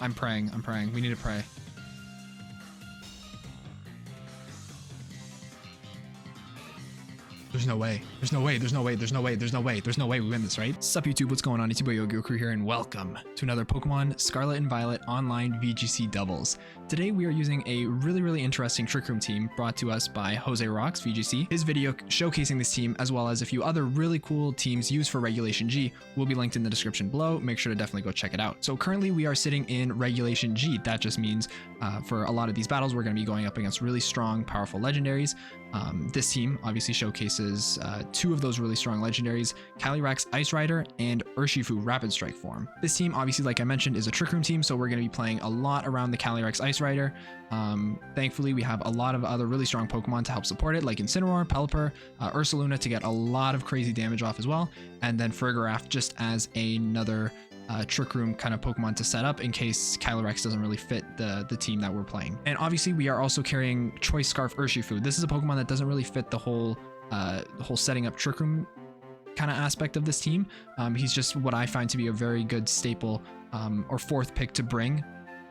I'm praying. We need to pray. There's no way we win this, right? Sup YouTube, what's going on? It's your boy Yo Crew here, and welcome to another Pokemon Scarlet and Violet online VGC doubles. Today we are using a really interesting Trick Room team brought to us by Jose Rocks VGC. His video showcasing this team, as well as a few other really cool teams used for Regulation G, will be linked in the description below. Make sure to definitely go check it out. So currently we are sitting in Regulation G. That just means for a lot of these battles we're going to be going up against really strong, powerful legendaries. This team obviously showcases two of those really strong legendaries, Calyrex Ice Rider and Urshifu Rapid Strike form. This team, obviously, like I mentioned, is a Trick Room team, so we're going to be playing a lot around the Calyrex Ice Rider. Thankfully, we have a lot of other really strong Pokemon to help support it, like Incineroar, Pelipper, Ursaluna to get a lot of crazy damage off as well, and then Farigiraf just as another Trick Room kind of Pokemon to set up in case Calyrex doesn't really fit the team that we're playing. And obviously we are also carrying Choice Scarf Urshifu. This is a Pokemon that doesn't really fit the whole setting up Trick Room kind of aspect of this team. He's just what I find to be a very good staple or fourth pick to bring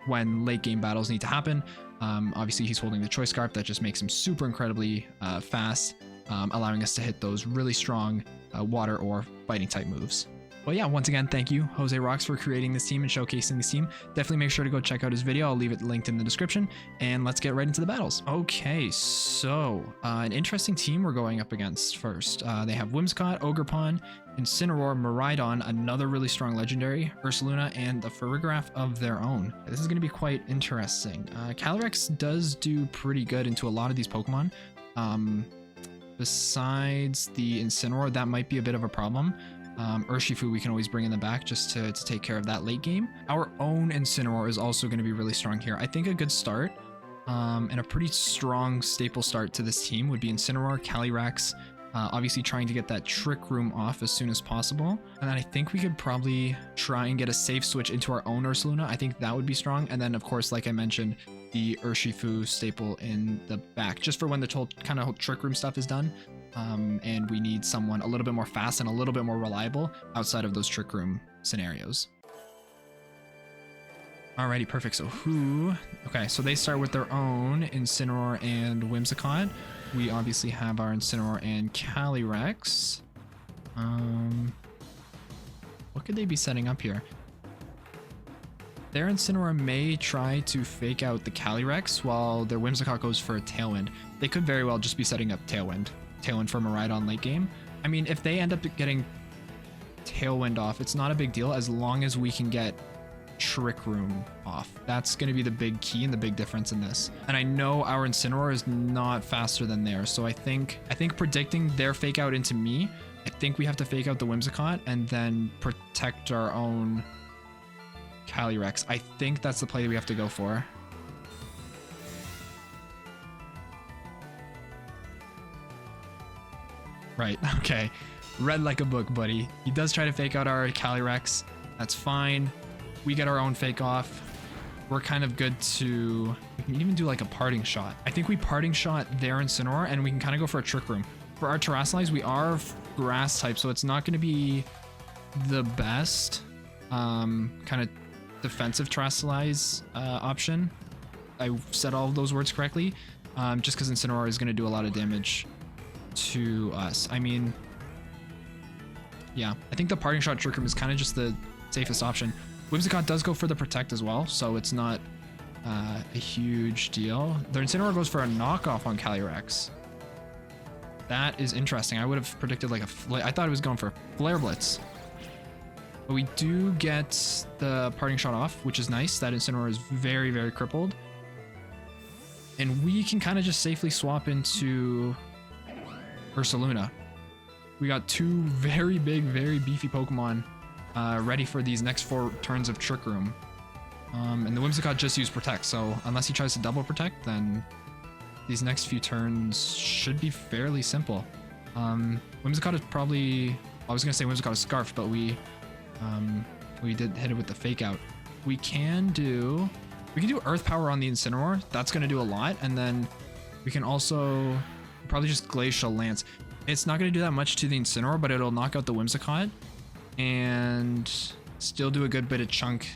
when late game battles need to happen. Obviously he's holding the Choice Scarf that just makes him super incredibly fast, allowing us to hit those really strong water or fighting type moves. Well, yeah, once again, thank you, Jose Rocks, for creating this team and showcasing this team. Definitely make sure to go check out his video. I'll leave it linked in the description, and let's get right into the battles. Okay, so an interesting team we're going up against first. They have Whimsicott, Ogerpon, Incineroar, Miraidon, another really strong legendary, Ursaluna, and the Farigiraf of their own. This is going to be quite interesting. Calyrex does do pretty good into a lot of these Pokemon. Besides the Incineroar, that might be a bit of a problem. Urshifu we can always bring in the back just to take care of that late game. Our own Incineroar is also going to be really strong here. I think a good start and a pretty strong staple start to this team would be Incineroar, Calyrex, obviously trying to get that Trick Room off as soon as possible. And then I think we could probably try and get a safe switch into our own Ursaluna. I think that would be strong. And then of course, like I mentioned, the Urshifu staple in the back, just for when the whole kind of Trick Room stuff is done. And we need someone a little bit more fast and a little bit more reliable outside of those Trick Room scenarios. Alrighty, perfect. So okay, so they start with their own Incineroar and Whimsicott. We obviously have our Incineroar and Calyrex. What could they be setting up here? Their Incineroar may try to fake out the Calyrex while their Whimsicott goes for a Tailwind. They could very well just be setting up Tailwind for Miraidon late game. I mean, if they end up getting Tailwind off, it's not a big deal as long as we can get Trick Room off. That's going to be the big key and the big difference in this. And I know our Incineroar is not faster than theirs, so I think predicting their fake out into me, I think we have to fake out the Whimsicott and then protect our own Calyrex. I think that's the play that we have to go for. Right, okay. Read like a book, buddy. He does try to fake out our Calyrex. That's fine. We get our own fake off. We're kind of good to... We can even do like a parting shot. I think we parting shot their Incineroar and we can kind of go for a Trick Room. For our Terrasilize, we are grass type, so it's not going to be the best kind of defensive Terrasilize option. I said all of those words correctly. Just because Incineroar is going to do a lot of damage to us. I mean, yeah, I think the parting shot Trick Room is kind of just the safest option. Whimsicott does go for the protect as well, so it's not a huge deal. Their Incineroar goes for a knockoff on Calyrex. That is interesting. I would have predicted like I thought it was going for Flare Blitz. But we do get the parting shot off, which is nice. That Incineroar is very crippled. And we can kind of just safely swap into Ursaluna. We got two very big, very beefy Pokemon ready for these next 4 turns of Trick Room. And the Whimsicott just used Protect, so unless he tries to double Protect, then these next few turns should be fairly simple. Whimsicott is probably... I was going to say Whimsicott is Scarf, but we did hit it with the Fake Out. We can do Earth Power on the Incineroar. That's going to do a lot, and then we can also... probably just Glacial Lance. It's not going to do that much to the Incineroar, but it'll knock out the Whimsicott and still do a good bit of chunk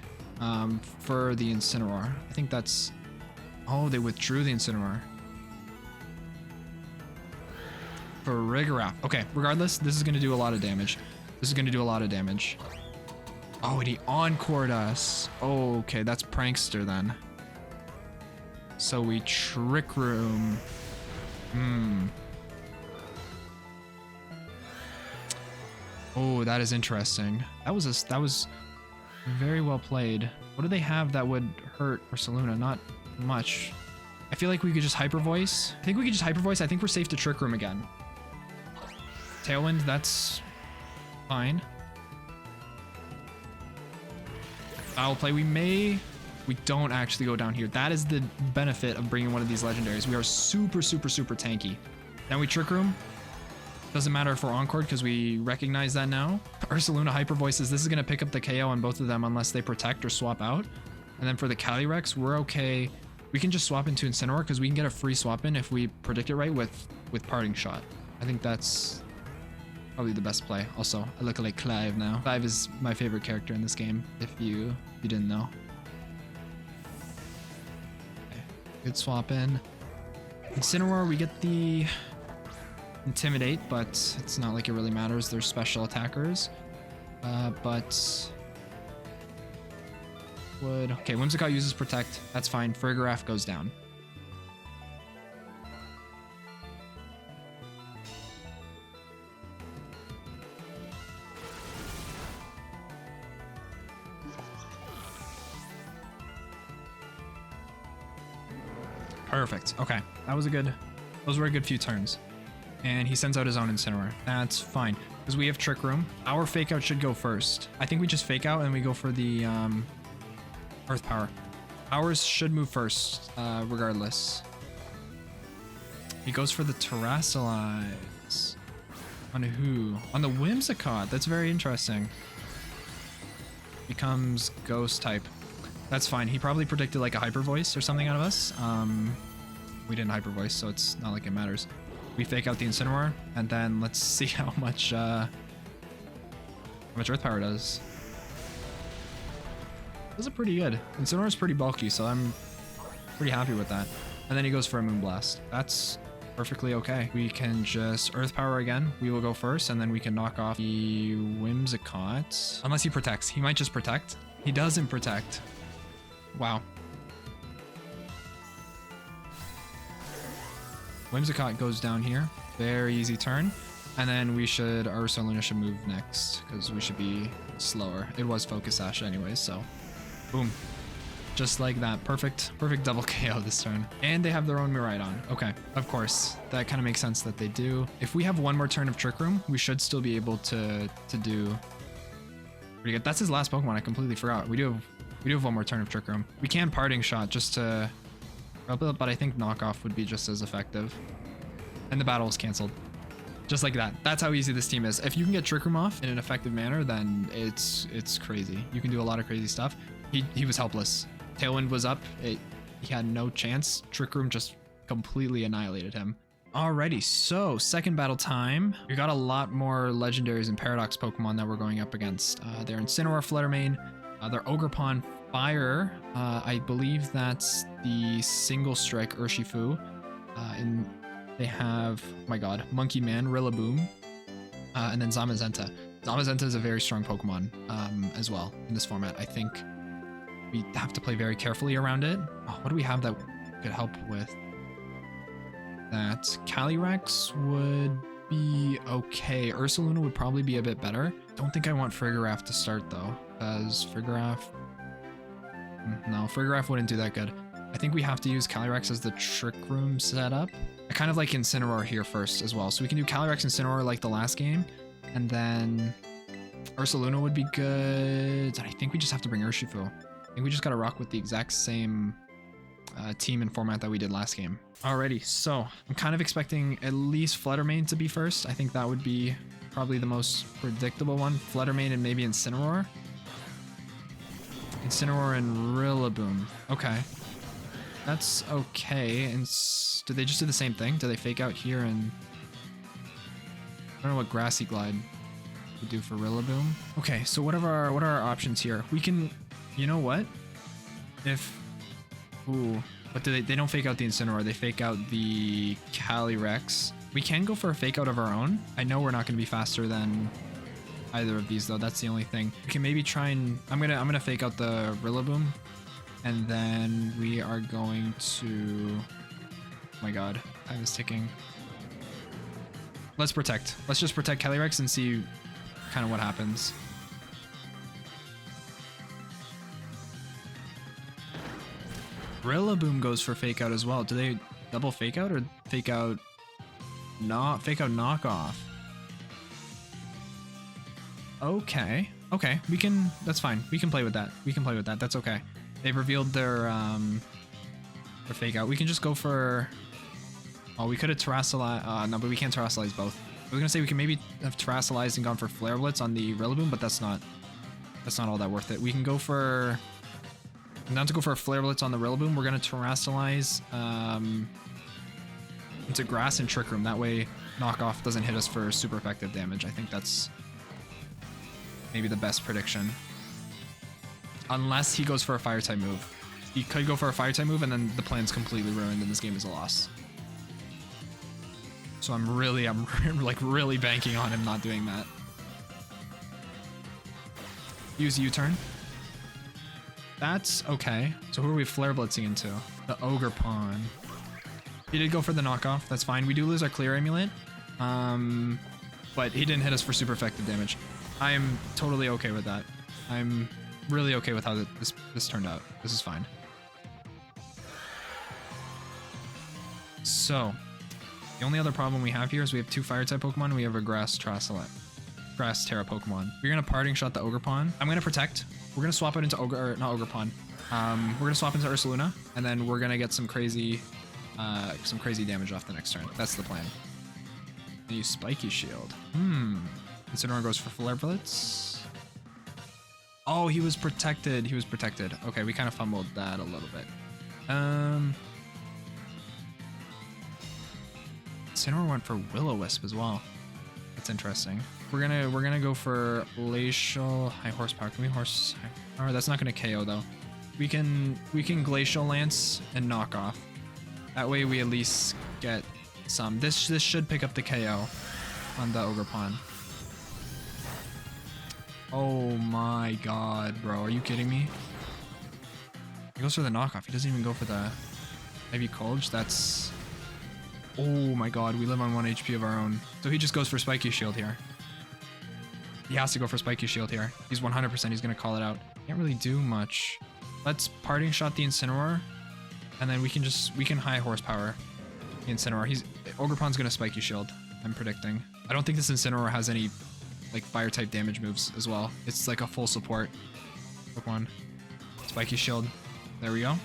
for the Incineroar. I think that's... Oh, they withdrew the Incineroar. For Rigorath. Okay, regardless, this is going to do a lot of damage. This is going to do a lot of damage. Oh, and he encored us. Oh, okay, that's Prankster then. So we Trick Room. Oh, that is interesting. That was very well played. What do they have that would hurt Ursaluna? Not much. I feel like we could just Hyper Voice. I think we could just Hyper Voice. I think we're safe to Trick Room again. Tailwind, that's fine. Foul Play, we don't actually go down here. That is the benefit of bringing one of these legendaries. We are super, super, super tanky. Then we Trick Room. Doesn't matter if we're Encored because we recognize that now. Ursaluna Hyper Voices, this is going to pick up the KO on both of them unless they protect or swap out. And then for the Calyrex, we're okay. We can just swap into Incineroar because we can get a free swap in if we predict it right with Parting Shot. I think that's probably the best play. Also, I look like Clive now. Clive is my favorite character in this game, if you didn't know. Okay. Good swap in. Incineroar, we get the Intimidate, but it's not like it really matters. They're special attackers. Okay, Whimsicott uses Protect. That's fine. Farigiraf goes down. Perfect. Okay, those were a good few turns. And he sends out his own Incineroar. That's fine, because we have Trick Room. Our Fake Out should go first. I think we just Fake Out and we go for the Earth Power. Ours should move first, regardless. He goes for the Terrasilize. On who? On the Whimsicott. That's very interesting. Becomes Ghost type. That's fine. He probably predicted like a Hyper Voice or something out of us. We didn't Hyper Voice, so it's not like it matters. We Fake Out the Incineroar, and then let's see how much Earth Power does. Those are pretty good. Incineroar is pretty bulky, so I'm pretty happy with that. And then he goes for a Moonblast. That's perfectly okay. We can just Earth Power again. We will go first, and then we can knock off the Whimsicott. Unless he protects. He might just protect. He doesn't protect. Wow. Whimsicott goes down here. Very easy turn. And then our Ursaluna should move next, because we should be slower. It was Focus Sash anyways, so boom. Just like that. Perfect double KO this turn. And they have their own Miraidon. Okay, of course. That kind of makes sense that they do. If we have one more turn of Trick Room, we should still be able to do pretty good. That's his last Pokemon. I completely forgot. We do have one more turn of Trick Room. We can Parting Shot just to... But I think Knockoff would be just as effective. And the battle is canceled. Just like that. That's how easy this team is. If you can get Trick Room off in an effective manner, then it's crazy. You can do a lot of crazy stuff. He was helpless. Tailwind was up. He had no chance. Trick Room just completely annihilated him. Alrighty, so second battle time. We got a lot more legendaries and Paradox Pokemon that we're going up against. They're Incineroar, Fluttermane. They're Ogerpon, Fire. I believe that's the single strike Urshifu. And they have, oh my god, Monkey Man, Rillaboom, and then Zamazenta. Zamazenta is a very strong Pokemon as well in this format. I think we have to play very carefully around it. Oh, what do we have that could help with that? Calyrex would be okay. Ursaluna would probably be a bit better. Don't think I want Farigiraf to start though, because Farigiraf... No, Farigiraf wouldn't do that good. I think we have to use Calyrex as the Trick Room setup. I kind of like Incineroar here first as well. So we can do Calyrex Incineroar like the last game. And then Ursaluna would be good. And I think we just have to bring Urshifu. I think we just got to rock with the exact same team and format that we did last game. Alrighty, so I'm kind of expecting at least Fluttermane to be first. I think that would be probably the most predictable one. Fluttermane and maybe Incineroar. Incineroar and Rillaboom. Okay. That's okay. And did they just do the same thing? Do they Fake Out here and... I don't know what Grassy Glide would do for Rillaboom. Okay, so what are our options here? We can You know what? If... Ooh. But they don't fake out the Incineroar. They fake out the Calyrex. We can go for a fake out of our own. I know we're not going to be faster than either of these, though. That's the only thing. We can maybe try and... I'm gonna fake out the Rillaboom. And then we are going to... Oh my god. Time is ticking. Let's protect. Let's just protect Calyrex and see kind of what happens. Rillaboom goes for fake out as well. Do they double fake out or fake out knockoff? Okay. Okay, we can, that's fine. We can play with that. We can play with that. That's okay. They've revealed their fake out. We can just go for, oh, we could have Terrassalized, no, but we can't Terrassalize both. I was gonna say we can maybe have Terrassalized and gone for Flare Blitz on the Rillaboom, but that's not all that worth it. We can go for, not to go for a Flare Blitz on the Rillaboom, we're gonna Terrassalize into Grass and Trick Room. That way knockoff doesn't hit us for super effective damage. I think that's maybe the best prediction. Unless he goes for a fire type move. He could go for a fire type move and then the plan's completely ruined and this game is a loss. So I'm like really banking on him not doing that. Use U-turn. That's okay. So who are we Flare Blitzing into? The Ogre Pawn. He did go for the knockoff. That's fine. We do lose our Clear Amulet. But he didn't hit us for super effective damage. I'm totally okay with that. I'm really okay with how this turned out. This is fine. So, the only other problem we have here is we have two Fire type Pokemon. We have a Grass Terra Pokemon. We're gonna Parting Shot the Ogre Pawn. I'm gonna Protect. We're gonna swap it into Ogre, or not Ogre Pawn. We're gonna swap into Ursaluna, and then we're gonna get some crazy damage off the next turn. That's the plan. And use Spiky Shield. Incineroar goes for Flare Blitz. Oh, he was protected. He was protected. Okay, we kind of fumbled that a little bit. Incineroar went for Will-O-Wisp as well. That's interesting. We're gonna go for Glacial High Horsepower. Can we horse? Or that's not gonna KO though. We can Glacial Lance and knock off. That way we at least get some. This should pick up the KO on the Ogre Pawn. Oh my god, bro. Are you kidding me? He goes for the knockoff. He doesn't even go for the Ivy Cold. That's... Oh my god, we live on 1 HP of our own. So he just goes for Spiky Shield here. He has to go for Spiky Shield here. He's 100%. He's going to call it out. Can't really do much. Let's Parting Shot the Incineroar. And then we can High Horsepower the Incineroar. Ogre Pawn's going to Spiky Shield, I'm predicting. I don't think this Incineroar has any like fire type damage moves as well. It's like a full support Pokemon. Spiky Shield. There we go.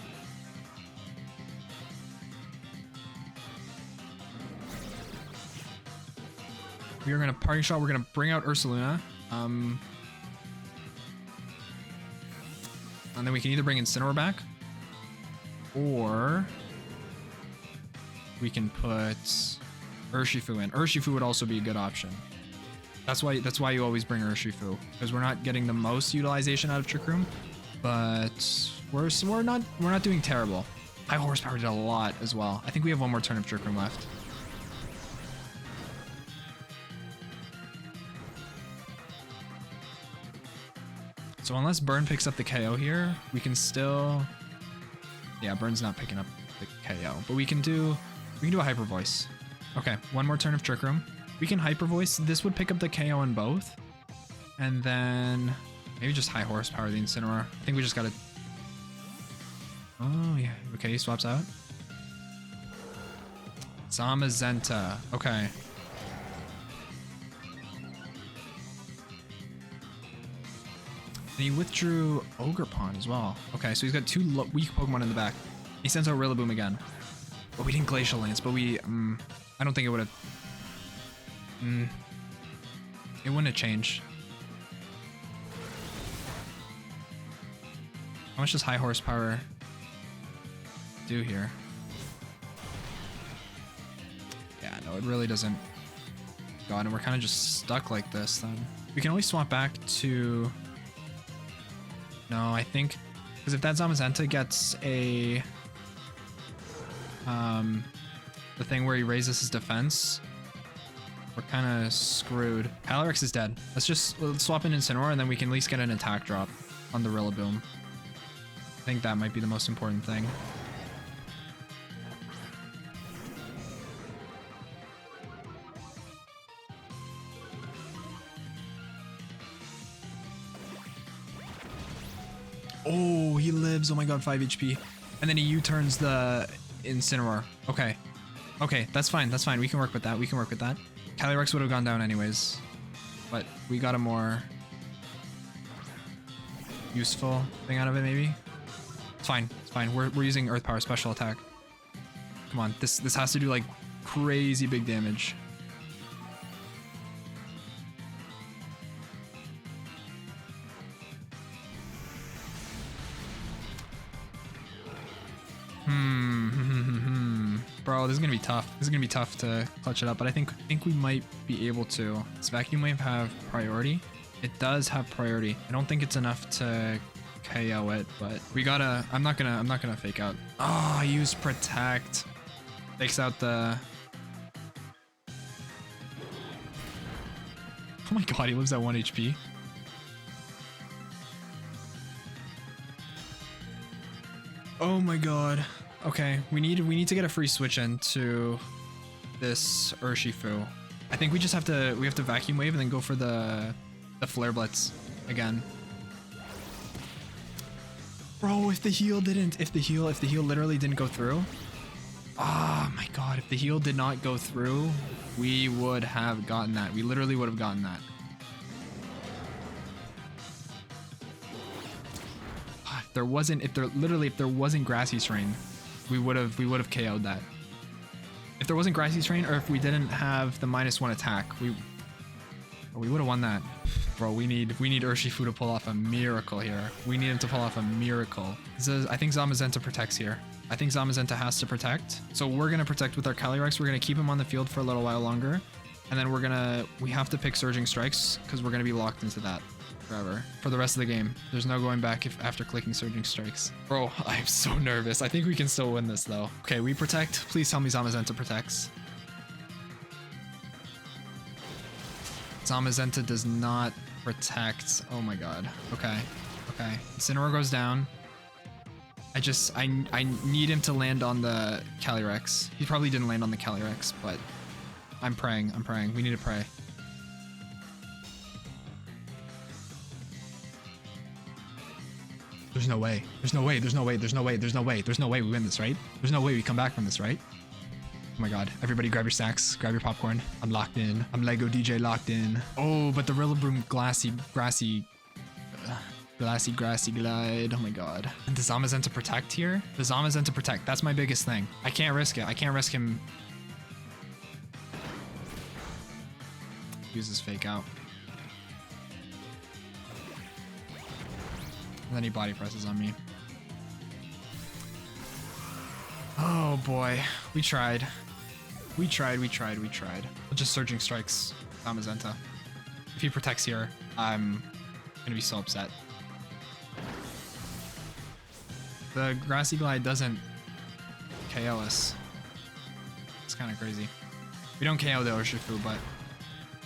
We are going to Parting Shot. We're going to bring out Ursaluna. And then we can either bring Incineroar back, or we can put Urshifu in. Urshifu would also be a good option. That's why you always bring Urshifu, because we're not getting the most utilization out of Trick Room, but we're not doing terrible. High Horsepower did a lot as well. I think we have one more turn of Trick Room left. So unless Burn picks up the KO here, we can still... Yeah, Burn's not picking up the KO, but we can do a Hyper Voice. Okay, one more turn of Trick Room. We can Hyper Voice. This would pick up the KO on both. And then maybe just High Horsepower the Incineroar. I think we just gotta... Oh, yeah. Okay, he swaps out. Zamazenta. Okay. And he withdrew Ogre Pawn as well. Okay, so he's got two weak Pokemon in the back. He sends out Rillaboom again. But we didn't Glacial Lance, but we... I don't think it would have... It wouldn't have changed. How much does High Horsepower do here? Yeah, no, it really doesn't. God, and we're kind of just stuck like this then. We can always swap back to... No, I think because if that Zamazenta gets a the thing where he raises his defense, we're kind of screwed. Calyrex is dead. Let's swap in Incineroar and then we can at least get an attack drop on the Rillaboom. I think that might be the most important thing. Oh, he lives. Oh my god, 5 HP. And then he U-turns the Incineroar. Okay. Okay, that's fine. That's fine. We can work with that. We can work with that. Calyrex would have gone down anyways. But we got a more useful thing out of it, maybe? It's fine. It's fine. We're using Earth Power Special Attack. Come on. This has to do, like, crazy big damage. Bro, this is gonna be tough. This is gonna be tough to clutch it up, but I think we might be able to. Does Vacuum Wave have priority? It does have priority. I don't think it's enough to KO it, but we gotta. I'm not gonna fake out. Oh, I used Protect. Fakes out the. Oh my god, he lives at 1 HP. Oh my god. Okay, we need to get a free switch into this Urshifu. I think we have to Vacuum Wave and then go for the Flare Blitz again. Bro, if the heal literally didn't go through. Oh my god, if the heal did not go through, we would have gotten that. We literally would have gotten that. If there wasn't Grassy Strain, we would have KO'd that. If there wasn't Grassy Strain, or if we didn't have the -1 attack, we would have won that. Bro, we need Urshifu to pull off a miracle here. We need him to pull off a miracle. I think Zamazenta protects here. I think Zamazenta has to protect. So we're gonna protect with our Calyrex. We're gonna keep him on the field for a little while longer, and then we have to pick Surging Strikes because we're gonna be locked into that forever for the rest of the game. There's no going back after clicking Surging Strikes. Bro, I'm so nervous. I think we can still win this though. Okay, we protect. Please tell me Zamazenta protects. Zamazenta does not protect. Oh my god. Okay. Okay. Incineroar goes down. I need him to land on the Calyrex. He probably didn't land on the Calyrex, but I'm praying. I'm praying. We need to pray. There's no way. There's no way. There's no way. There's no way. There's no way. There's no way we win this, right? There's no way we come back from this, right? Oh my god. Everybody grab your snacks. Grab your popcorn. I'm locked in. I'm Lego DJ locked in. Oh, but the Rillaboom grassy glide. Oh my god. And does Zamazenta protect here? Does Zamazenta protect? That's my biggest thing. I can't risk it. I can't risk him. Use his fake out. And then he body presses on me. Oh boy. We tried. We tried. We'll just Surging Strikes Zamazenta. If he protects here, I'm gonna be so upset. The Grassy Glide doesn't KO us. It's kind of crazy. We don't KO the Urshifu, but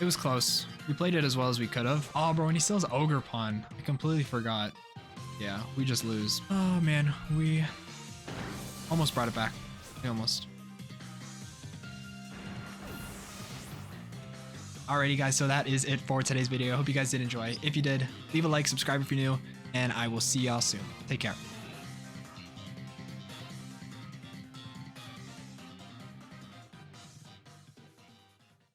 it was close. We played it as well as we could have. Oh, bro, and he still has Ogre Pawn. I completely forgot. Yeah, we just lose. Oh, man. We almost brought it back. We almost. Alrighty, guys. So that is it for today's video. I hope you guys did enjoy. If you did, leave a like, subscribe if you're new, and I will see y'all soon. Take care.